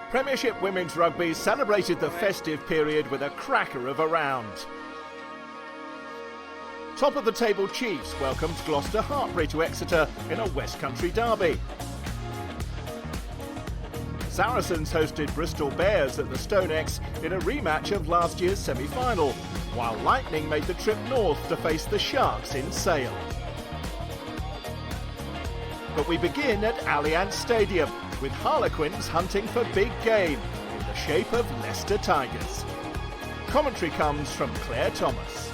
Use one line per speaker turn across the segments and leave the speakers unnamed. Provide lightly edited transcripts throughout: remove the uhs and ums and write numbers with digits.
Premiership Women's Rugby celebrated the festive period with a cracker of a round. Top of the table Chiefs welcomed Gloucester Hartbury to Exeter in a West Country derby. Sarens hosted Bristol Bears at the Stonex in a rematch of last year's semi-final, while Lightning made the trip north to face the Sharks in Sale. But we begin at Allianz Stadium, with Harlequins hunting for big game in the shape of Leicester Tigers. Commentary comes from Claire Thomas.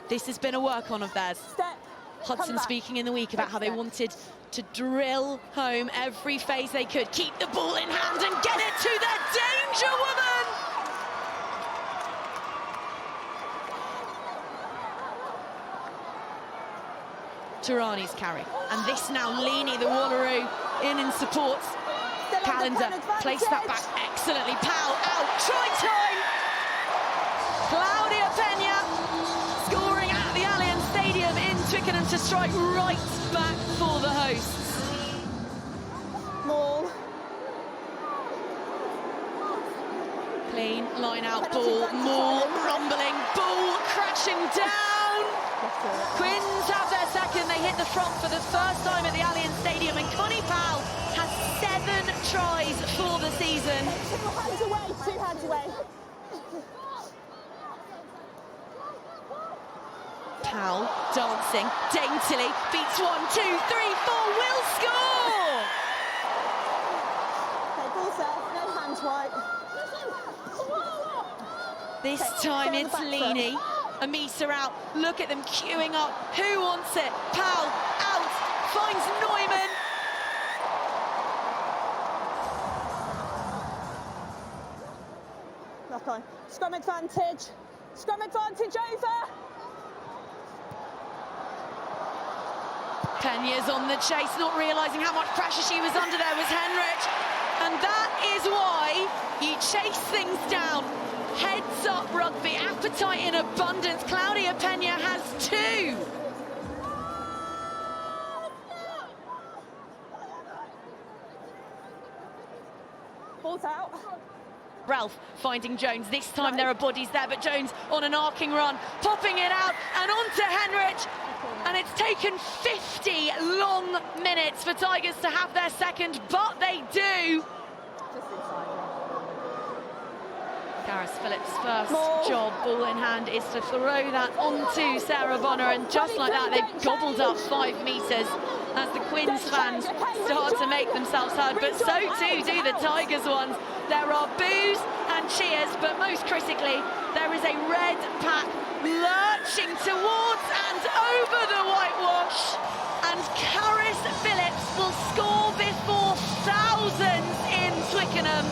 This has been a work-on of theirs. Hudson speaking in the week about how they wanted to drill home every phase they could, keep the ball in hand and get it to their danger woman! Tarani's carry, and this now Leany, the Wallaroo, in support. Calendar placed that back excellently. Powell out, try time! Claudia Pena scoring at the Allianz Stadium in Twickenham to strike right back for the hosts.
Maul.
Clean line out ball, Maul rumbling, ball crashing down. Quins have their second, they hit the front for the first time at the Allianz Stadium, and Connie Powell has 7 tries for the season.
2 hands away, 2 hands away.
Powell dancing daintily, beats 1, 2, 3, 4, will score!
Okay, ball set, no hands wide.
This time it's Leany. Amisa out, look at them queuing up. Who wants it? Powell out, finds Neumann.
Knock on. Scrum advantage. Scrum advantage over.
Pena's on the chase, not realising how much pressure she was under there was Henrich. And that is why you chase things down. Heads up rugby, appetite in abundance. Claudia Pena has 2.
Ball's out.
Ralph finding Jones. This time there are bodies there, but Jones on an arcing run, popping it out and onto Henrich. And it's taken 50 long minutes for Tigers to have their second, but they do.
Just inside.
Gareth Phillips' first job, ball in hand, is to throw that onto Sarah Bonner, and just like that they've gobbled up 5 metres as the Quins fans start to make themselves heard, but so too do the Tigers ones. There are boos and cheers, but most critically there is a red pack lurching towards and over the whitewash, and Gareth Phillips will score before thousands in Twickenham.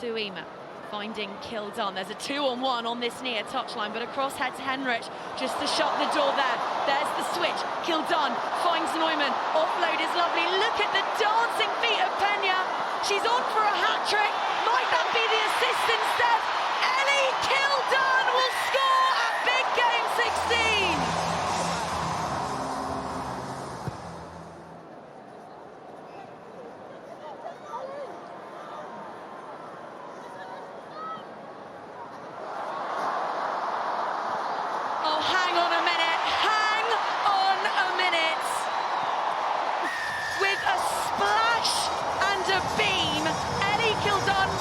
Tuima finding Kildon. There's a 2-on-1 on this near touchline, but a crosshead to Henrich just to shut the door there. There's the switch. Kildon finds Neumann. Offload is lovely. Look at the dancing feet of Pena. She's on for a hat-trick. Might that be the assist instead? Ellie Kildon will score at Big Game 16.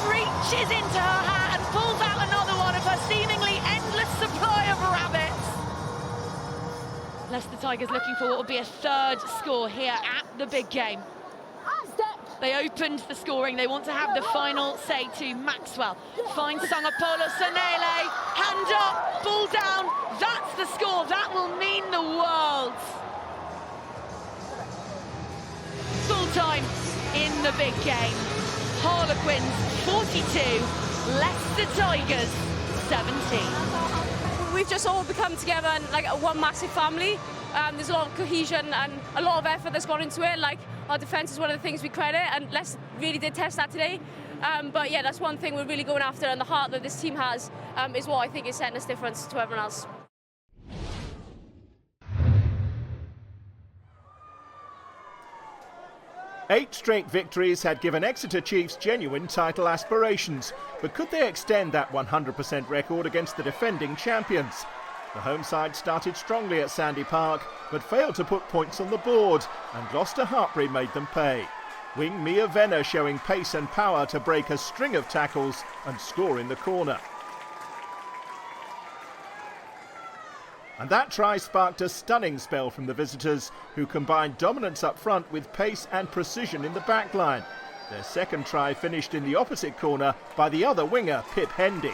Reaches into her hat and pulls out another one of her seemingly endless supply of rabbits. Leicester Tigers looking for what will be a 3rd score here at the big game. They opened the scoring, they want to have the final say to Maxwell. Finds Sangapolo Sanele, hand up, ball down, that's the score, that will mean the world. Full time in the big game. Harlequins 42, Leicester Tigers 17.
we've just all become together and like one massive family. There's a lot of cohesion and a lot of effort that's gone into it. Like our defence is one of the things we credit, and Leicester really did test that today. But yeah, that's one thing we're really going after, and the heart that this team has is what I think is setting us difference to everyone else.
Eight straight victories had given Exeter Chiefs genuine title aspirations, but could they extend that 100% record against the defending champions? The home side started strongly at Sandy Park, but failed to put points on the board, and Gloucester Hartpury made them pay. Wing Mia Venner showing pace and power to break a string of tackles and score in the corner. And that try sparked a stunning spell from the visitors, who combined dominance up front with pace and precision in the back line. Their second try finished in the opposite corner by the other winger, Pip Hendy.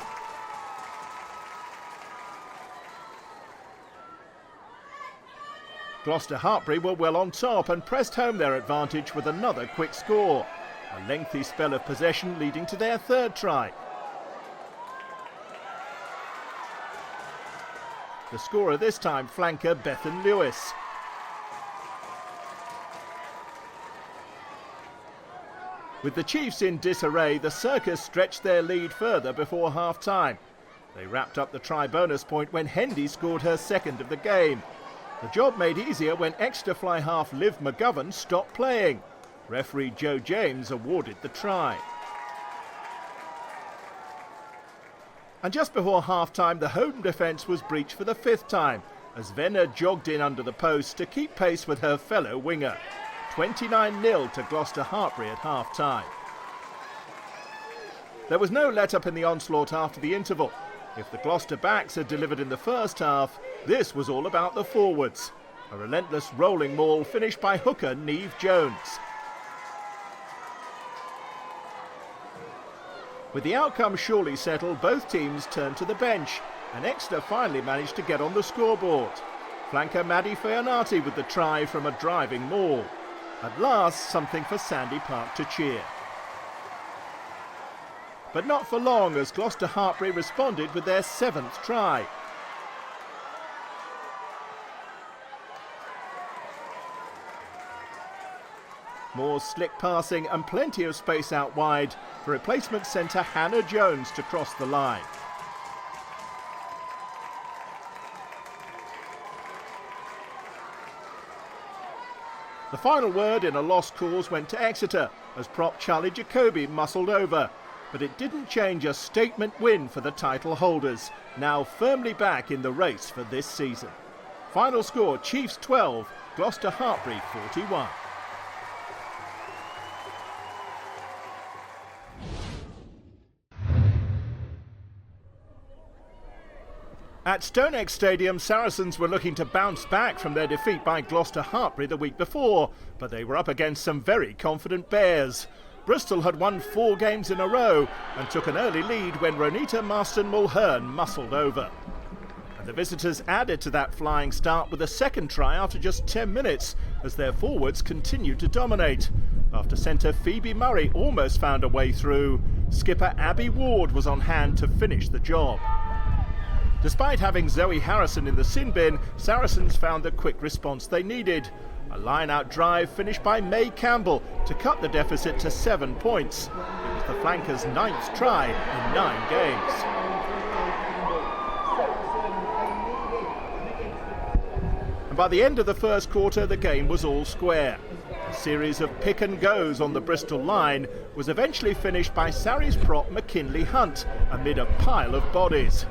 Gloucester Hartpury were well on top and pressed home their advantage with another quick score. A lengthy spell of possession leading to their third try. The scorer this time, flanker Bethan Lewis. With the Chiefs in disarray, the Circus stretched their lead further before half-time. They wrapped up the try bonus point when Hendy scored her second of the game. The job made easier when Exeter fly half Liv McGovern stopped playing. Referee Joe James awarded the try. And just before half-time, the home defence was breached for the fifth time, as Venner jogged in under the post to keep pace with her fellow winger. 29-0 to Gloucester Hartpury at half-time. There was no let-up in the onslaught after the interval. If the Gloucester backs had delivered in the first half, this was all about the forwards. A relentless rolling maul finished by hooker Neve Jones. With the outcome surely settled, both teams turned to the bench, and Exeter finally managed to get on the scoreboard. Flanker Maddie Feonati with the try from a driving maul. At last, something for Sandy Park to cheer. But not for long, as Gloucester Hartpury responded with their seventh try. More slick passing and plenty of space out wide for replacement centre Hannah Jones to cross the line. The final word in a lost cause went to Exeter as prop Charlie Jacobi muscled over. But it didn't change a statement win for the title holders, now firmly back in the race for this season. Final score, Chiefs 12, Gloucester Hartpury 41. At Stonex Stadium, Saracens were looking to bounce back from their defeat by Gloucester Hartpury the week before, but they were up against some very confident Bears. Bristol had won 4 games in a row and took an early lead when Ronita Marston-Mulhern muscled over. And the visitors added to that flying start with a second try after just 10 minutes as their forwards continued to dominate. After centre Phoebe Murray almost found a way through, skipper Abby Ward was on hand to finish the job. Despite having Zoe Harrison in the sin bin, Saracens found the quick response they needed. A line-out drive finished by May Campbell to cut the deficit to 7 points. It was the flanker's 9th try in 9 games. And by the end of the first quarter, the game was all square. A series of pick and goes on the Bristol line was eventually finished by Sarries prop McKinley Hunt amid a pile of bodies.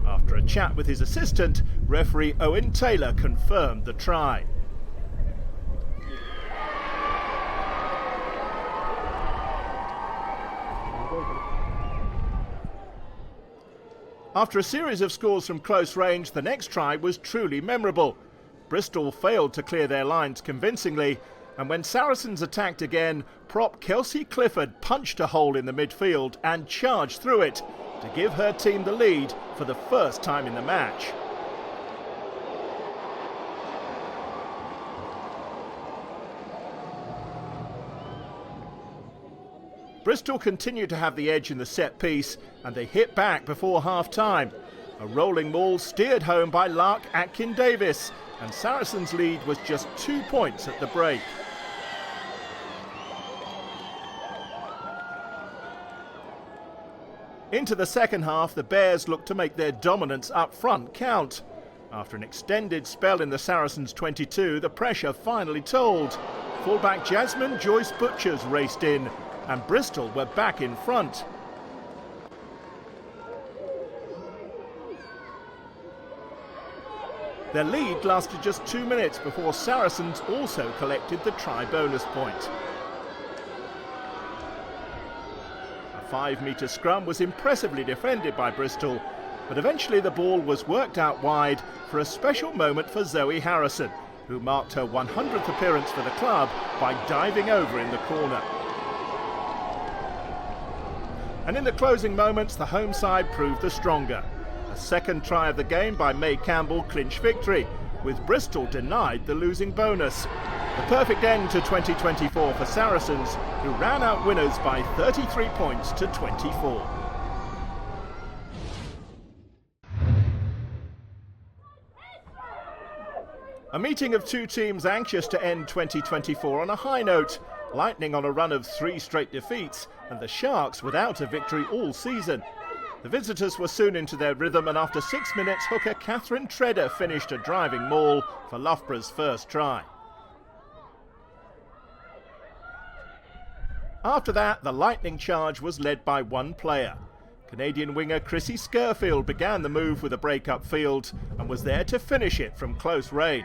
After a chat with his assistant, referee Owen Taylor confirmed the try. After a series of scores from close range, the next try was truly memorable. Bristol failed to clear their lines convincingly, and when Saracens attacked again, prop Kelsey Clifford punched a hole in the midfield and charged through it to give her team the lead for the first time in the match. Bristol continued to have the edge in the set piece and they hit back before half-time. A rolling maul steered home by Lark Atkin-Davis, and Saracens' lead was just 2 points at the break. Into the second half, the Bears looked to make their dominance up front count. After an extended spell in the Saracens' 22, the pressure finally told. Fullback Jasmine Joyce Butchers raced in, and Bristol were back in front. Their lead lasted just 2 minutes before Saracens also collected the try bonus point. A 5-metre scrum was impressively defended by Bristol, but eventually the ball was worked out wide for a special moment for Zoe Harrison, who marked her 100th appearance for the club by diving over in the corner. And in the closing moments, the home side proved the stronger. A second try of the game by May Campbell clinched victory, with Bristol denied the losing bonus. The perfect end to 2024 for Saracens, who ran out winners by 33 points to 24. A meeting of two teams anxious to end 2024 on a high note. Lightning on a run of 3 straight defeats, and the Sharks without a victory all season. The visitors were soon into their rhythm, and after 6 minutes, hooker Catherine Tredder finished a driving maul for Loughborough's first try. After that, the Lightning charge was led by one player. Canadian winger Chrissy Scurfield began the move with a break up field and was there to finish it from close range.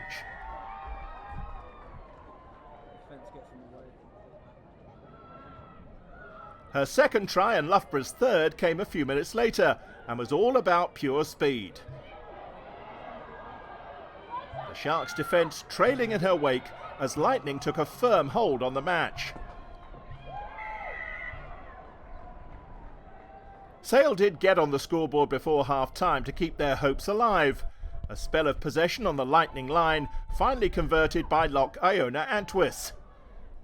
Her second try and Loughborough's third came a few minutes later and was all about pure speed. The Sharks' defence trailing in her wake as Lightning took a firm hold on the match. Sale did get on the scoreboard before half-time to keep their hopes alive. A spell of possession on the Lightning line finally converted by lock Iona Antwis.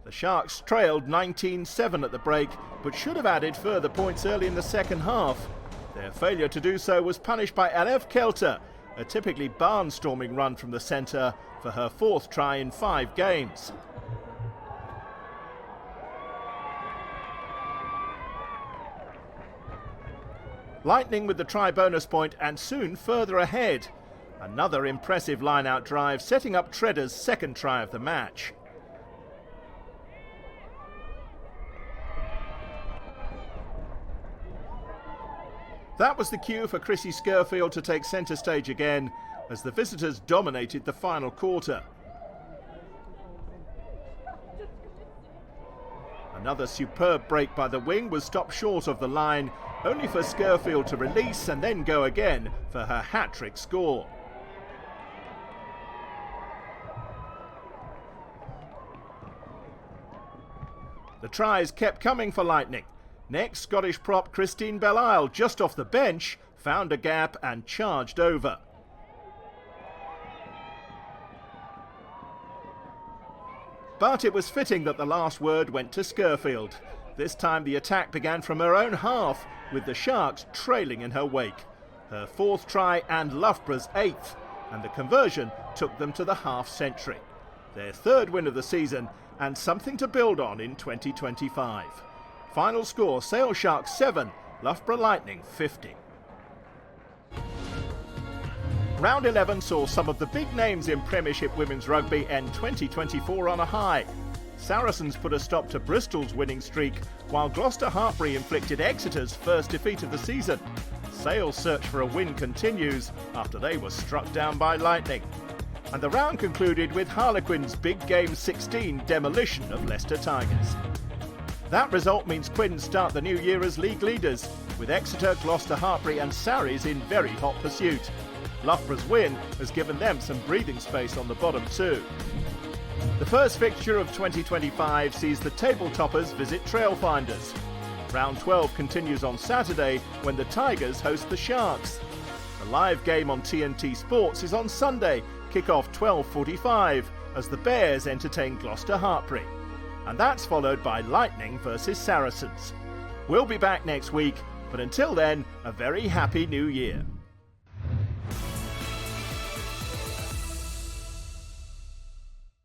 The Sharks trailed 19-7 at the break, but should have added further points early in the second half. Their failure to do so was punished by Alef Kelter, a typically barnstorming run from the centre for her 4th try in 5 games. Lightning with the try bonus point and soon further ahead. Another impressive line-out drive setting up Tredder's second try of the match. That was the cue for Chrissy Scurfield to take centre stage again as the visitors dominated the final quarter. Another superb break by the wing was stopped short of the line, only for Scurfield to release and then go again for her hat-trick score. The tries kept coming for Lightning. Next, Scottish prop Christine Belle-Isle, just off the bench, found a gap and charged over. But it was fitting that the last word went to Scurfield. This time the attack began from her own half, with the Sharks trailing in her wake. Her 4th try and Loughborough's 8th, and the conversion took them to the half-century. Their 3rd win of the season, and something to build on in 2025. Final score, Sale Sharks 7, Loughborough Lightning 50. Round 11 saw some of the big names in Premiership Women's Rugby end 2024 on a high. Saracens put a stop to Bristol's winning streak, while Gloucester Hartpury inflicted Exeter's first defeat of the season. Sale's search for a win continues after they were struck down by Lightning. And the round concluded with Harlequins' big game 16 demolition of Leicester Tigers. That result means Quins start the new year as league leaders, with Exeter, Gloucester Hartpury and Sarries in very hot pursuit. Loughborough's win has given them some breathing space on the bottom 2. The first fixture of 2025 sees the table toppers visit Trailfinders. Round 12 continues on Saturday when the Tigers host the Sharks. The live game on TNT Sports is on Sunday, kick-off 12:45, as the Bears entertain Gloucester Hartpury. And that's followed by Lightning versus Saracens. We'll be back next week, but until then, a very happy new year.